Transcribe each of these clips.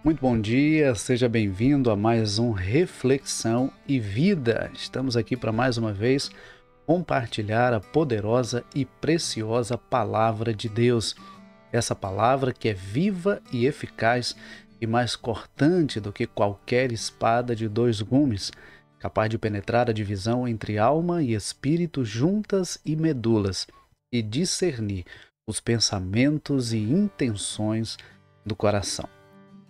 Muito bom dia, seja bem-vindo a mais um Reflexão e Vida. Estamos aqui para mais uma vez compartilhar a poderosa e preciosa Palavra de Deus. Essa palavra que é viva e eficaz e mais cortante do que qualquer espada de dois gumes, capaz de penetrar a divisão entre alma e espírito, juntas e medulas, e discernir os pensamentos e intenções do coração.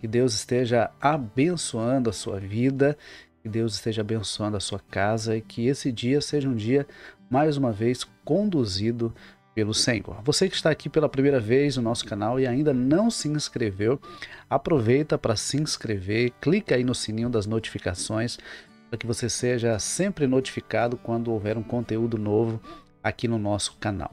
Que Deus esteja abençoando a sua vida, que Deus esteja abençoando a sua casa e que esse dia seja um dia, mais uma vez, conduzido pelo Senhor. Você que está aqui pela primeira vez no nosso canal e ainda não se inscreveu, aproveita para se inscrever, clica aí no sininho das notificações para que você seja sempre notificado quando houver um conteúdo novo aqui no nosso canal.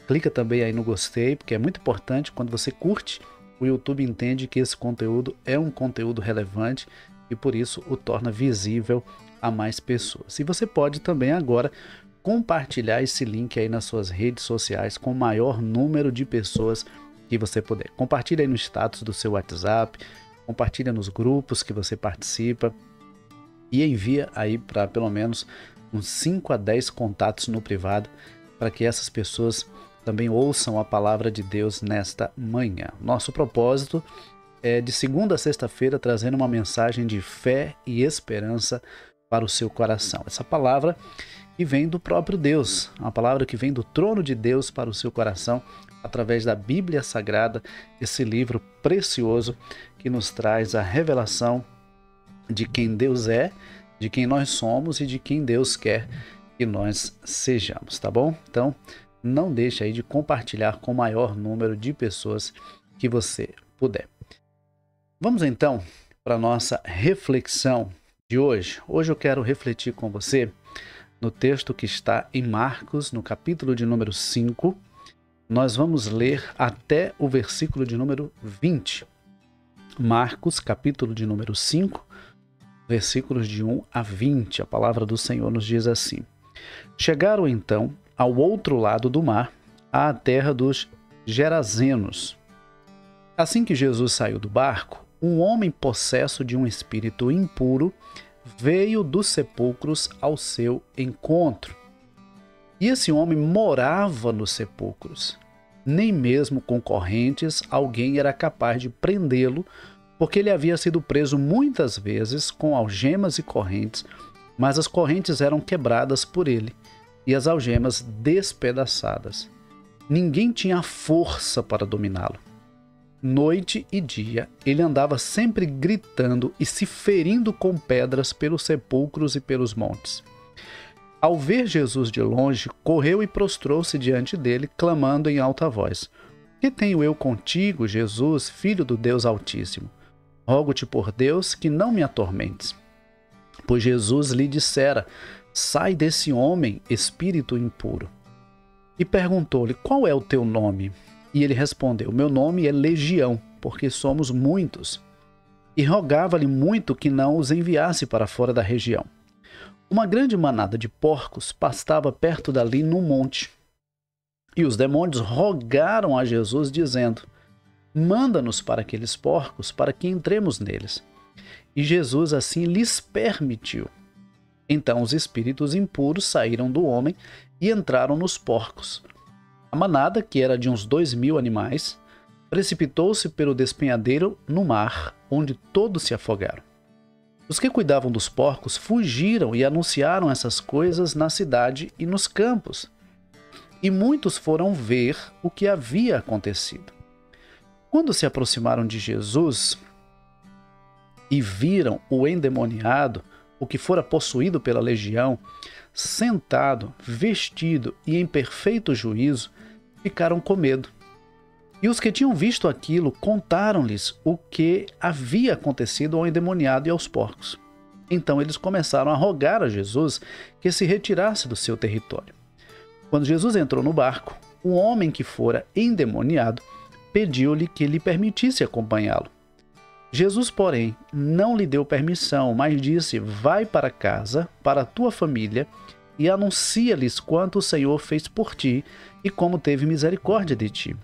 Clica também aí no gostei, porque é muito importante quando você curte. O YouTube entende que esse conteúdo é um conteúdo relevante e por isso o torna visível a mais pessoas. E você pode também agora compartilhar esse link aí nas suas redes sociais com o maior número de pessoas que você puder. Compartilha aí no status do seu WhatsApp, compartilha nos grupos que você participa e envia aí para pelo menos uns 5 a 10 contatos no privado para que essas pessoas também ouçam a palavra de Deus nesta manhã. Nosso propósito é de segunda a sexta-feira trazendo uma mensagem de fé e esperança para o seu coração. Essa palavra que vem do próprio Deus, uma palavra que vem do trono de Deus para o seu coração através da Bíblia Sagrada, esse livro precioso que nos traz a revelação de quem Deus é, de quem nós somos e de quem Deus quer que nós sejamos, tá bom? Então, não deixe aí de compartilhar com o maior número de pessoas que você puder. Vamos então para a nossa reflexão de hoje. Hoje eu quero refletir com você no texto que está em Marcos, no capítulo de número 5. Nós vamos ler até o versículo de número 20. Marcos, capítulo de número 5, versículos de 1 a 20. A palavra do Senhor nos diz assim: Chegaram então ao outro lado do mar, à terra dos Gerazenos. Assim que Jesus saiu do barco, um homem possesso de um espírito impuro veio dos sepulcros ao seu encontro. E esse homem morava nos sepulcros. Nem mesmo com correntes alguém era capaz de prendê-lo, porque ele havia sido preso muitas vezes com algemas e correntes, mas as correntes eram quebradas por ele e as algemas despedaçadas. Ninguém tinha força para dominá-lo. Noite e dia, ele andava sempre gritando e se ferindo com pedras pelos sepulcros e pelos montes. Ao ver Jesus de longe, correu e prostrou-se diante dele, clamando em alta voz: Que tenho eu contigo, Jesus, Filho do Deus Altíssimo? Rogo-te por Deus que não me atormentes. Pois Jesus lhe dissera: Sai desse homem, espírito impuro. E perguntou-lhe: Qual é o teu nome? E ele respondeu: Meu nome é Legião, porque somos muitos. E rogava-lhe muito que não os enviasse para fora da região. Uma grande manada de porcos pastava perto dali num monte. E os demônios rogaram a Jesus, dizendo: Manda-nos para aqueles porcos, para que entremos neles. E Jesus assim lhes permitiu. Então os espíritos impuros saíram do homem e entraram nos porcos. A manada, que era de uns 2.000 animais, precipitou-se pelo despenhadeiro no mar, onde todos se afogaram. Os que cuidavam dos porcos fugiram e anunciaram essas coisas na cidade e nos campos. E muitos foram ver o que havia acontecido. Quando se aproximaram de Jesus e viram o endemoniado, o que fora possuído pela legião, sentado, vestido e em perfeito juízo, ficaram com medo. E os que tinham visto aquilo contaram-lhes o que havia acontecido ao endemoniado e aos porcos. Então eles começaram a rogar a Jesus que se retirasse do seu território. Quando Jesus entrou no barco, o homem que fora endemoniado pediu-lhe que lhe permitisse acompanhá-lo. Jesus, porém, não lhe deu permissão, mas disse: Vai para casa, para a tua família, e anuncia-lhes quanto o Senhor fez por ti e como teve misericórdia de ti.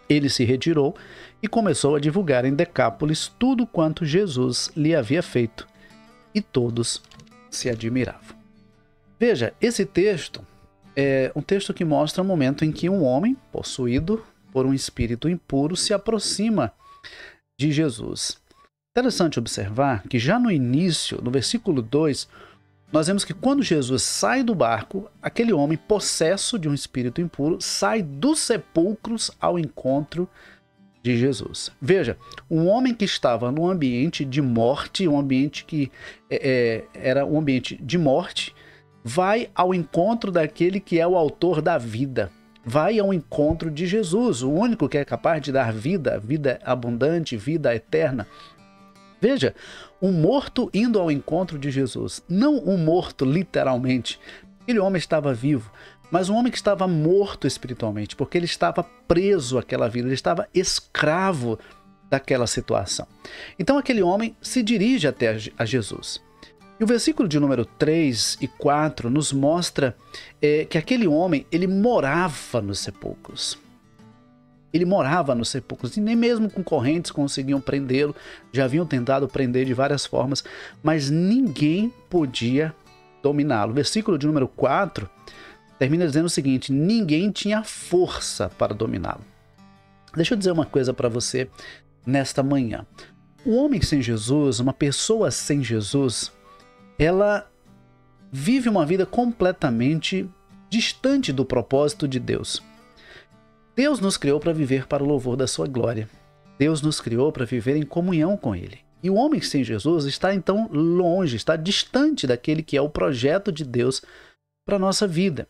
Ele se retirou e começou a divulgar em Decápolis tudo quanto Jesus lhe havia feito, e todos se admiravam. Veja, esse texto é um texto que mostra o momento em que um homem, possuído por um espírito impuro, se aproxima de Jesus. Interessante observar que já no início, no versículo 2, nós vemos que quando Jesus sai do barco, aquele homem possesso de um espírito impuro sai dos sepulcros ao encontro de Jesus. Veja, um homem que estava num ambiente de morte, um ambiente que era um ambiente de morte, vai ao encontro daquele que é o autor da vida. Vai ao encontro de Jesus, o único que é capaz de dar vida, vida abundante, vida eterna. Veja, um morto indo ao encontro de Jesus. Não um morto literalmente. Aquele homem estava vivo, mas um homem que estava morto espiritualmente, porque ele estava preso àquela vida, ele estava escravo daquela situação. Então aquele homem se dirige até a Jesus. E o versículo de número 3 e 4 nos mostra que aquele homem, ele morava nos sepulcros. Ele morava nos sepulcros e nem mesmo com correntes conseguiam prendê-lo. Já haviam tentado prender de várias formas, mas ninguém podia dominá-lo. O versículo de número 4 termina dizendo o seguinte: ninguém tinha força para dominá-lo. Deixa eu dizer uma coisa para você nesta manhã. O homem sem Jesus, uma pessoa sem Jesus, ela vive uma vida completamente distante do propósito de Deus. Deus nos criou para viver para o louvor da sua glória. Deus nos criou para viver em comunhão com Ele. E o homem sem Jesus está então longe, está distante daquele que é o projeto de Deus para a nossa vida.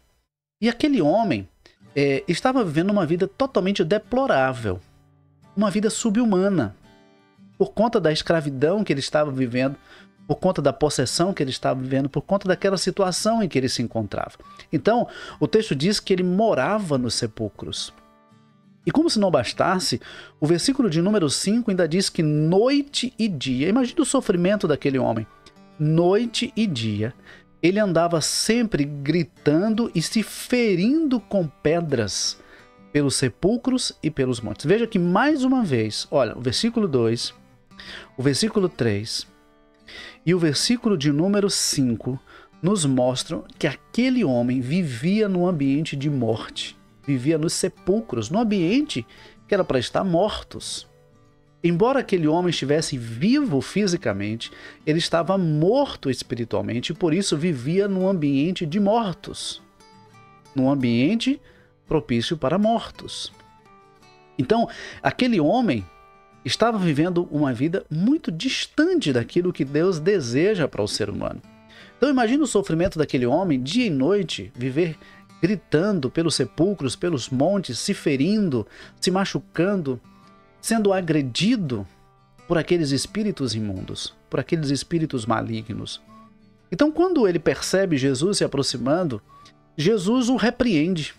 E aquele homem estava vivendo uma vida totalmente deplorável, uma vida subhumana, por conta da escravidão que ele estava vivendo, por conta da possessão que ele estava vivendo, por conta daquela situação em que ele se encontrava. Então, o texto diz que ele morava nos sepulcros. E como se não bastasse, o versículo de número 5 ainda diz que noite e dia, imagina o sofrimento daquele homem, noite e dia, ele andava sempre gritando e se ferindo com pedras pelos sepulcros e pelos montes. Veja que mais uma vez, olha, o versículo 2, o versículo 3 e o versículo de número 5 nos mostram que aquele homem vivia num ambiente de morte. Vivia nos sepulcros, no ambiente que era para estar mortos. Embora aquele homem estivesse vivo fisicamente, ele estava morto espiritualmente e por isso vivia num ambiente de mortos. Num ambiente propício para mortos. Então, aquele homem estava vivendo uma vida muito distante daquilo que Deus deseja para o ser humano. Então imagina o sofrimento daquele homem, dia e noite, viver gritando pelos sepulcros, pelos montes, se ferindo, se machucando, sendo agredido por aqueles espíritos imundos, por aqueles espíritos malignos. Então, quando ele percebe Jesus se aproximando, Jesus o repreende.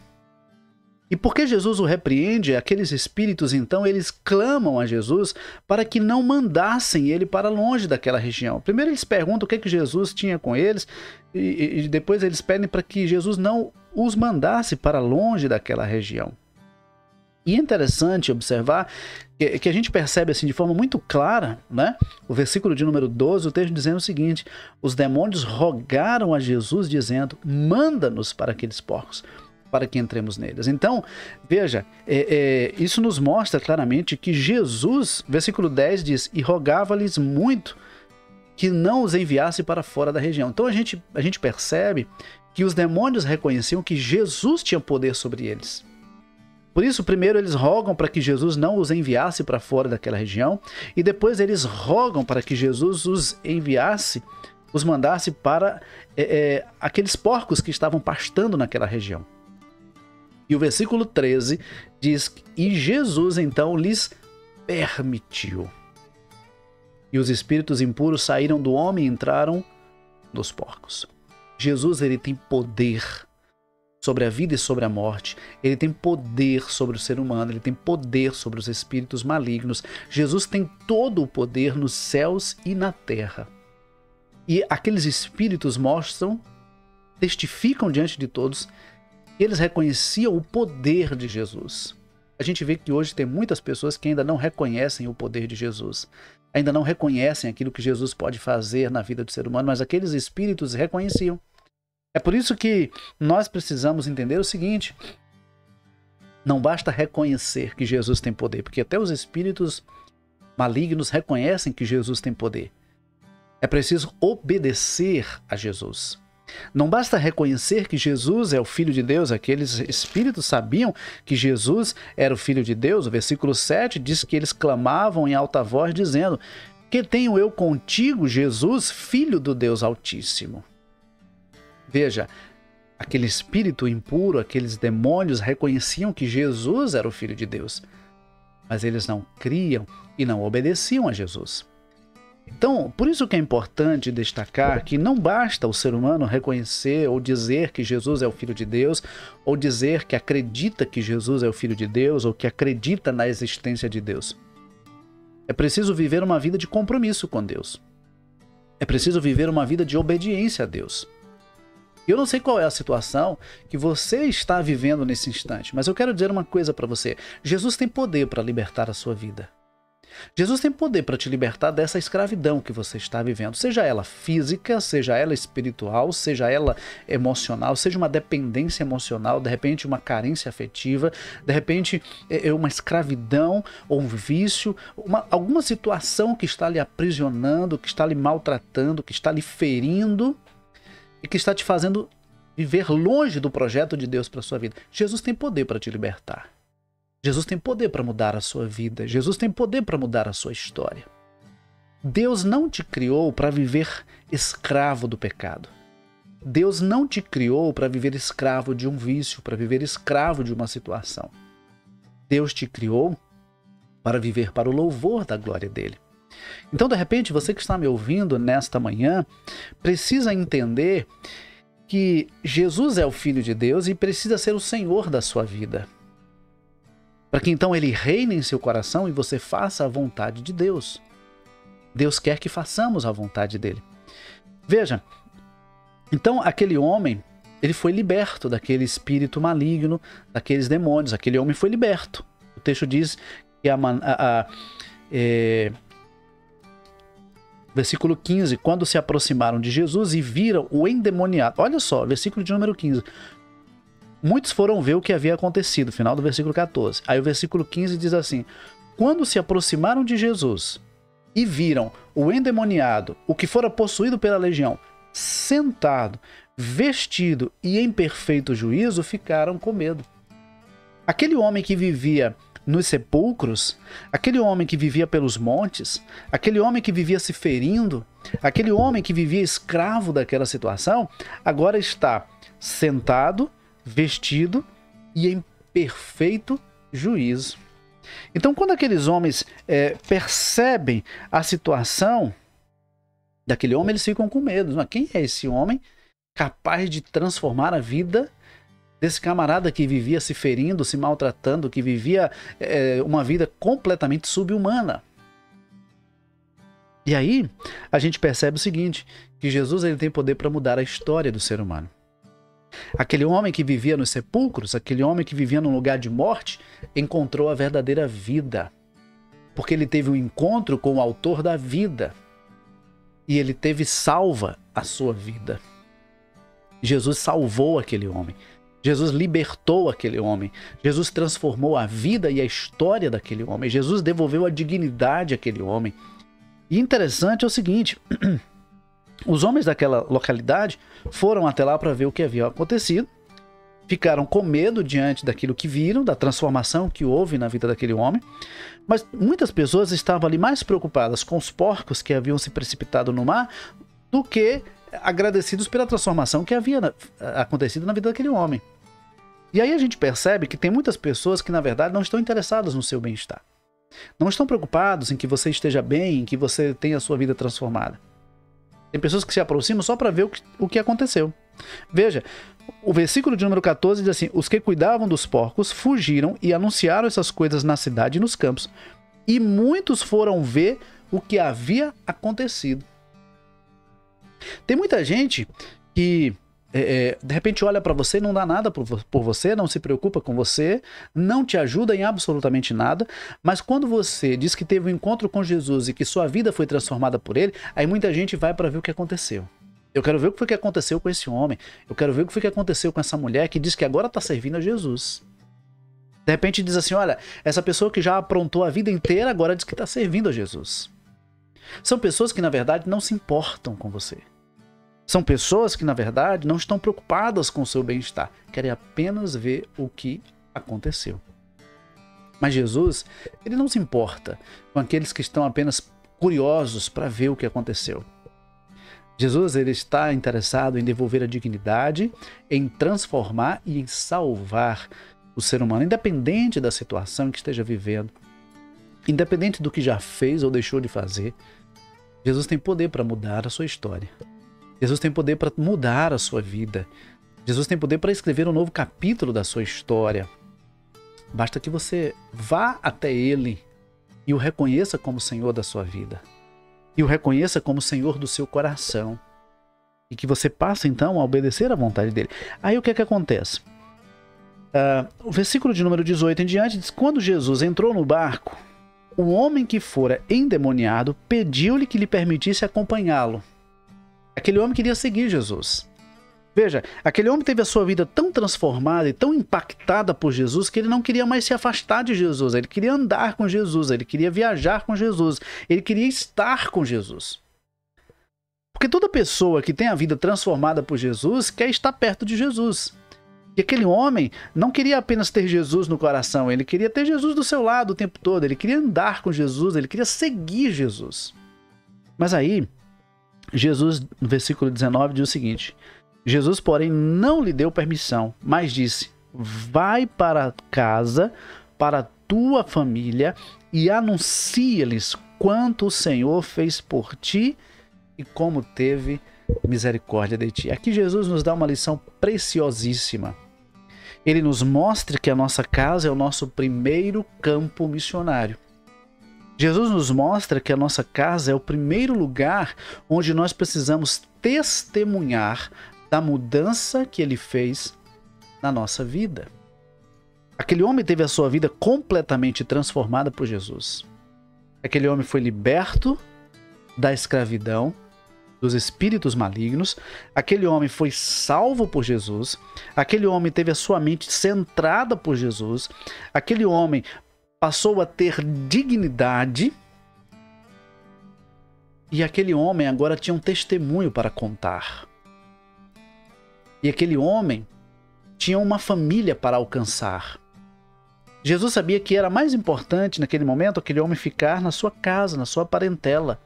E porque Jesus o repreende, aqueles espíritos, então, eles clamam a Jesus para que não mandassem ele para longe daquela região. Primeiro eles perguntam o que Jesus tinha com eles, e depois eles pedem para que Jesus não os mandasse para longe daquela região. E é interessante observar que a gente percebe assim de forma muito clara, né? O versículo de número 12, o texto dizendo o seguinte: os demônios rogaram a Jesus dizendo, manda-nos para aqueles porcos, para que entremos neles. Então, veja, isso nos mostra claramente que Jesus, versículo 10 diz, e rogava-lhes muito que não os enviasse para fora da região. Então a gente percebe que os demônios reconheciam que Jesus tinha poder sobre eles. Por isso, primeiro eles rogam para que Jesus não os enviasse para fora daquela região, e depois eles rogam para que Jesus os enviasse, os mandasse para aqueles porcos que estavam pastando naquela região. E o versículo 13 diz, e Jesus então lhes permitiu. E os espíritos impuros saíram do homem e entraram nos porcos. Jesus, ele tem poder sobre a vida e sobre a morte. Ele tem poder sobre o ser humano, ele tem poder sobre os espíritos malignos. Jesus tem todo o poder nos céus e na terra. E aqueles espíritos testificam diante de todos, eles reconheciam o poder de Jesus. a gente vê que hoje tem muitas pessoas que ainda não reconhecem o poder de Jesus. Ainda não reconhecem aquilo que Jesus pode fazer na vida do ser humano, mas aqueles espíritos reconheciam. É por isso que nós precisamos entender o seguinte: não basta reconhecer que Jesus tem poder, porque até os espíritos malignos reconhecem que Jesus tem poder. É preciso obedecer a Jesus. Não basta reconhecer que Jesus é o Filho de Deus. Aqueles espíritos sabiam que Jesus era o Filho de Deus. O versículo 7 diz que eles clamavam em alta voz, dizendo: que tenho eu contigo, Jesus, Filho do Deus Altíssimo. Veja, aquele espírito impuro, aqueles demônios reconheciam que Jesus era o Filho de Deus, mas eles não criam e não obedeciam a Jesus. Então, por isso que é importante destacar que não basta o ser humano reconhecer ou dizer que Jesus é o Filho de Deus, ou dizer que acredita que Jesus é o Filho de Deus, ou que acredita na existência de Deus. É preciso viver uma vida de compromisso com Deus. É preciso viver uma vida de obediência a Deus. Eu não sei qual é a situação que você está vivendo nesse instante, mas eu quero dizer uma coisa para você. Jesus tem poder para libertar a sua vida. Jesus tem poder para te libertar dessa escravidão que você está vivendo, seja ela física, seja ela espiritual, seja ela emocional, seja uma dependência emocional, de repente uma carência afetiva, de repente uma escravidão ou um vício, alguma situação que está lhe aprisionando, que está lhe maltratando, que está lhe ferindo e que está te fazendo viver longe do projeto de Deus para a sua vida. Jesus tem poder para te libertar. Jesus tem poder para mudar a sua vida. Jesus tem poder para mudar a sua história. Deus não te criou para viver escravo do pecado. Deus não te criou para viver escravo de um vício, para viver escravo de uma situação. Deus te criou para viver para o louvor da glória dele. Então, de repente, você que está me ouvindo nesta manhã, precisa entender que Jesus é o Filho de Deus e precisa ser o Senhor da sua vida. Para que então ele reine em seu coração e você faça a vontade de Deus. Deus quer que façamos a vontade dele. Veja, então aquele homem, ele foi liberto daquele espírito maligno, daqueles demônios. Aquele homem foi liberto. O texto diz que versículo 15, quando se aproximaram de Jesus e viram o endemoniado. Olha só, versículo de número 15. Muitos foram ver o que havia acontecido, final do versículo 14. Aí o versículo 15 diz assim: quando se aproximaram de Jesus e viram o endemoniado, o que fora possuído pela legião, sentado, vestido e em perfeito juízo, ficaram com medo. Aquele homem que vivia nos sepulcros, aquele homem que vivia pelos montes, aquele homem que vivia se ferindo, aquele homem que vivia escravo daquela situação, agora está sentado, vestido e em perfeito juízo. Então, quando aqueles homens percebem a situação daquele homem, eles ficam com medo. Mas quem é esse homem capaz de transformar a vida desse camarada que vivia se ferindo, se maltratando, que vivia uma vida completamente subhumana? E aí, a gente percebe o seguinte, que Jesus ele tem poder para mudar a história do ser humano. Aquele homem que vivia nos sepulcros, aquele homem que vivia num lugar de morte, encontrou a verdadeira vida. Porque ele teve um encontro com o autor da vida. E ele teve salva a sua vida. Jesus salvou aquele homem. Jesus libertou aquele homem. Jesus transformou a vida e a história daquele homem. Jesus devolveu a dignidade àquele homem. E interessante é o seguinte... Os homens daquela localidade foram até lá para ver o que havia acontecido, ficaram com medo diante daquilo que viram, da transformação que houve na vida daquele homem, mas muitas pessoas estavam ali mais preocupadas com os porcos que haviam se precipitado no mar do que agradecidos pela transformação que havia acontecido na vida daquele homem. E aí a gente percebe que tem muitas pessoas que na verdade não estão interessadas no seu bem-estar. Não estão preocupados em que você esteja bem, em que você tenha a sua vida transformada. Tem pessoas que se aproximam só para ver o que aconteceu. Veja, o versículo de número 14 diz assim: os que cuidavam dos porcos fugiram e anunciaram essas coisas na cidade e nos campos. E muitos foram ver o que havia acontecido. Tem muita gente que de repente olha para você e não dá nada por você, não se preocupa com você, não te ajuda em absolutamente nada, mas quando você diz que teve um encontro com Jesus e que sua vida foi transformada por ele, aí muita gente vai para ver o que aconteceu. Eu quero ver o que foi que aconteceu com esse homem, eu quero ver o que foi que aconteceu com essa mulher que diz que agora está servindo a Jesus. De repente diz assim, olha, essa pessoa que já aprontou a vida inteira agora diz que está servindo a Jesus. São pessoas que na verdade não se importam com você. São pessoas que, na verdade, não estão preocupadas com o seu bem-estar. Querem apenas ver o que aconteceu. Mas Jesus, ele não se importa com aqueles que estão apenas curiosos para ver o que aconteceu. Jesus, ele está interessado em devolver a dignidade, em transformar e em salvar o ser humano, independente da situação que esteja vivendo, independente do que já fez ou deixou de fazer. Jesus tem poder para mudar a sua história. Jesus tem poder para mudar a sua vida. Jesus tem poder para escrever um novo capítulo da sua história. Basta que você vá até Ele e o reconheça como Senhor da sua vida. E o reconheça como Senhor do seu coração. E que você passe então a obedecer à vontade dEle. Aí o que é que acontece? O versículo de número 18 em diante diz: quando Jesus entrou no barco, o homem que fora endemoniado pediu-lhe que lhe permitisse acompanhá-lo. Aquele homem queria seguir Jesus. Veja, aquele homem teve a sua vida tão transformada e tão impactada por Jesus que ele não queria mais se afastar de Jesus. Ele queria andar com Jesus, ele queria viajar com Jesus, ele queria estar com Jesus. Porque toda pessoa que tem a vida transformada por Jesus quer estar perto de Jesus. E aquele homem não queria apenas ter Jesus no coração, ele queria ter Jesus do seu lado o tempo todo, ele queria andar com Jesus, ele queria seguir Jesus. Mas aí, Jesus, no versículo 19, diz o seguinte: Jesus, porém, não lhe deu permissão, mas disse: vai para casa, para a tua família, e anuncia-lhes quanto o Senhor fez por ti e como teve misericórdia de ti. Aqui Jesus nos dá uma lição preciosíssima. Ele nos mostra que a nossa casa é o nosso primeiro campo missionário. Jesus nos mostra que a nossa casa é o primeiro lugar onde nós precisamos testemunhar da mudança que Ele fez na nossa vida. Aquele homem teve a sua vida completamente transformada por Jesus. Aquele homem foi liberto da escravidão, dos espíritos malignos. Aquele homem foi salvo por Jesus. Aquele homem teve a sua mente centrada por Jesus. Aquele homem passou a ter dignidade, e aquele homem agora tinha um testemunho para contar. E aquele homem tinha uma família para alcançar. Jesus sabia que era mais importante naquele momento aquele homem ficar na sua casa, na sua parentela,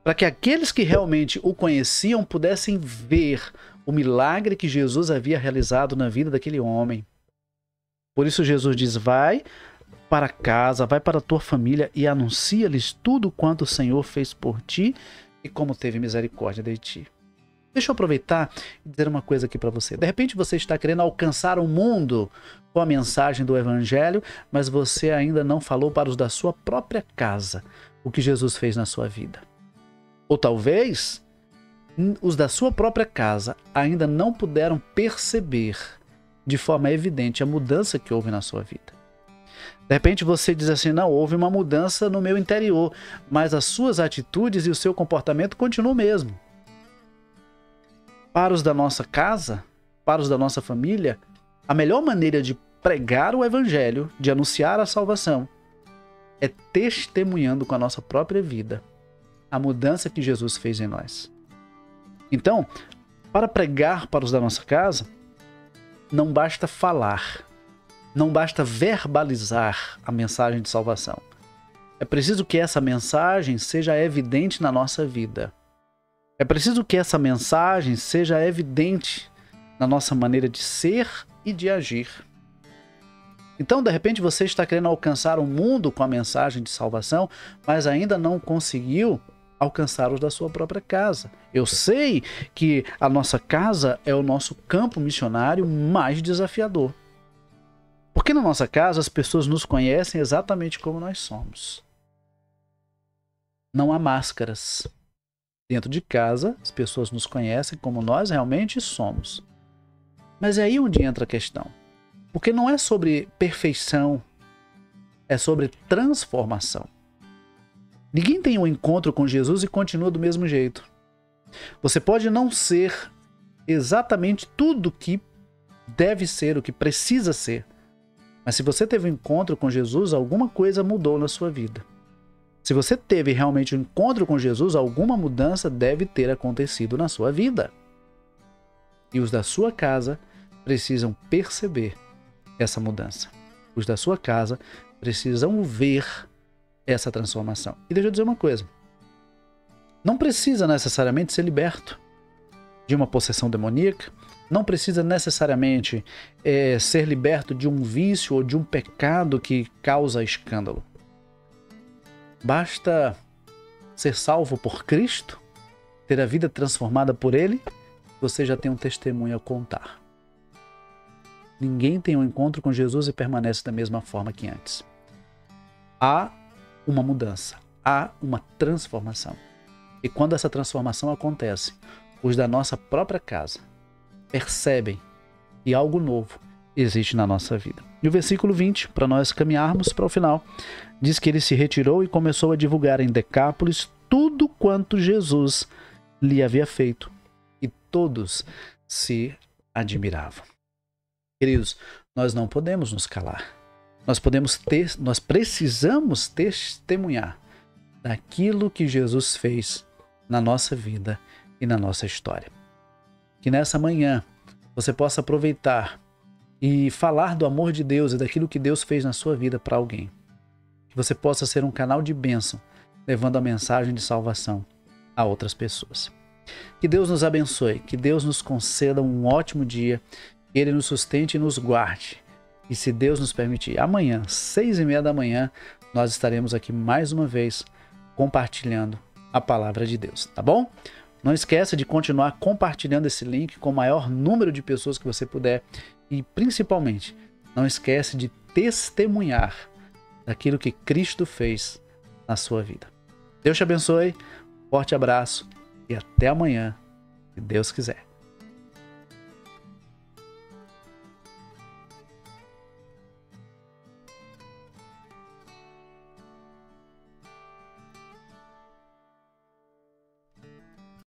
para que aqueles que realmente o conheciam pudessem ver o milagre que Jesus havia realizado na vida daquele homem. Por isso Jesus diz: vai para casa, vai para a tua família e anuncia-lhes tudo quanto o Senhor fez por ti e como teve misericórdia de ti. Deixa eu aproveitar e dizer uma coisa aqui para você. De repente você está querendo alcançar o mundo com a mensagem do Evangelho, mas você ainda não falou para os da sua própria casa o que Jesus fez na sua vida. Ou talvez os da sua própria casa ainda não puderam perceber de forma evidente a mudança que houve na sua vida. De repente você diz assim: não, houve uma mudança no meu interior, mas as suas atitudes e o seu comportamento continuam o mesmo. Para os da nossa casa, para os da nossa família, a melhor maneira de pregar o Evangelho, de anunciar a salvação, é testemunhando com a nossa própria vida a mudança que Jesus fez em nós. Então, para pregar para os da nossa casa, não basta falar, não basta verbalizar a mensagem de salvação. É preciso que essa mensagem seja evidente na nossa vida. É preciso que essa mensagem seja evidente na nossa maneira de ser e de agir. Então, de repente, você está querendo alcançar o mundo com a mensagem de salvação, mas ainda não conseguiu alcançar os da sua própria casa. Eu sei que a nossa casa é o nosso campo missionário mais desafiador. Porque na nossa casa as pessoas nos conhecem exatamente como nós somos. Não há máscaras. Dentro de casa, as pessoas nos conhecem como nós realmente somos. Mas é aí onde entra a questão. Porque não é sobre perfeição, é sobre transformação. Ninguém tem um encontro com Jesus e continua do mesmo jeito. Você pode não ser exatamente tudo o que deve ser, o que precisa ser. Mas se você teve um encontro com Jesus, alguma coisa mudou na sua vida. Se você teve realmente um encontro com Jesus, alguma mudança deve ter acontecido na sua vida. E os da sua casa precisam perceber essa mudança. Os da sua casa precisam ver essa transformação. E deixa eu dizer uma coisa. Não precisa necessariamente ser liberto de uma possessão demoníaca. Não precisa necessariamente ser liberto de um vício ou de um pecado que causa escândalo. Basta ser salvo por Cristo, ter a vida transformada por Ele, você já tem um testemunho a contar. Ninguém tem um encontro com Jesus e permanece da mesma forma que antes. Há uma mudança, há uma transformação. E quando essa transformação acontece, os da nossa própria casa percebem que algo novo existe na nossa vida. E o versículo 20, para nós caminharmos para o final, diz que ele se retirou e começou a divulgar em Decápolis tudo quanto Jesus lhe havia feito. E todos se admiravam. Queridos, nós não podemos nos calar. Nós precisamos testemunhar daquilo que Jesus fez na nossa vida e na nossa história. Que nessa manhã você possa aproveitar e falar do amor de Deus e daquilo que Deus fez na sua vida para alguém. Que você possa ser um canal de bênção, levando a mensagem de salvação a outras pessoas. Que Deus nos abençoe, que Deus nos conceda um ótimo dia, que Ele nos sustente e nos guarde. E se Deus nos permitir, amanhã, 6h30 da manhã, nós estaremos aqui mais uma vez compartilhando a palavra de Deus, tá bom? Não esqueça de continuar compartilhando esse link com o maior número de pessoas que você puder. E, principalmente, não esquece de testemunhar daquilo que Cristo fez na sua vida. Deus te abençoe, forte abraço e até amanhã, se Deus quiser.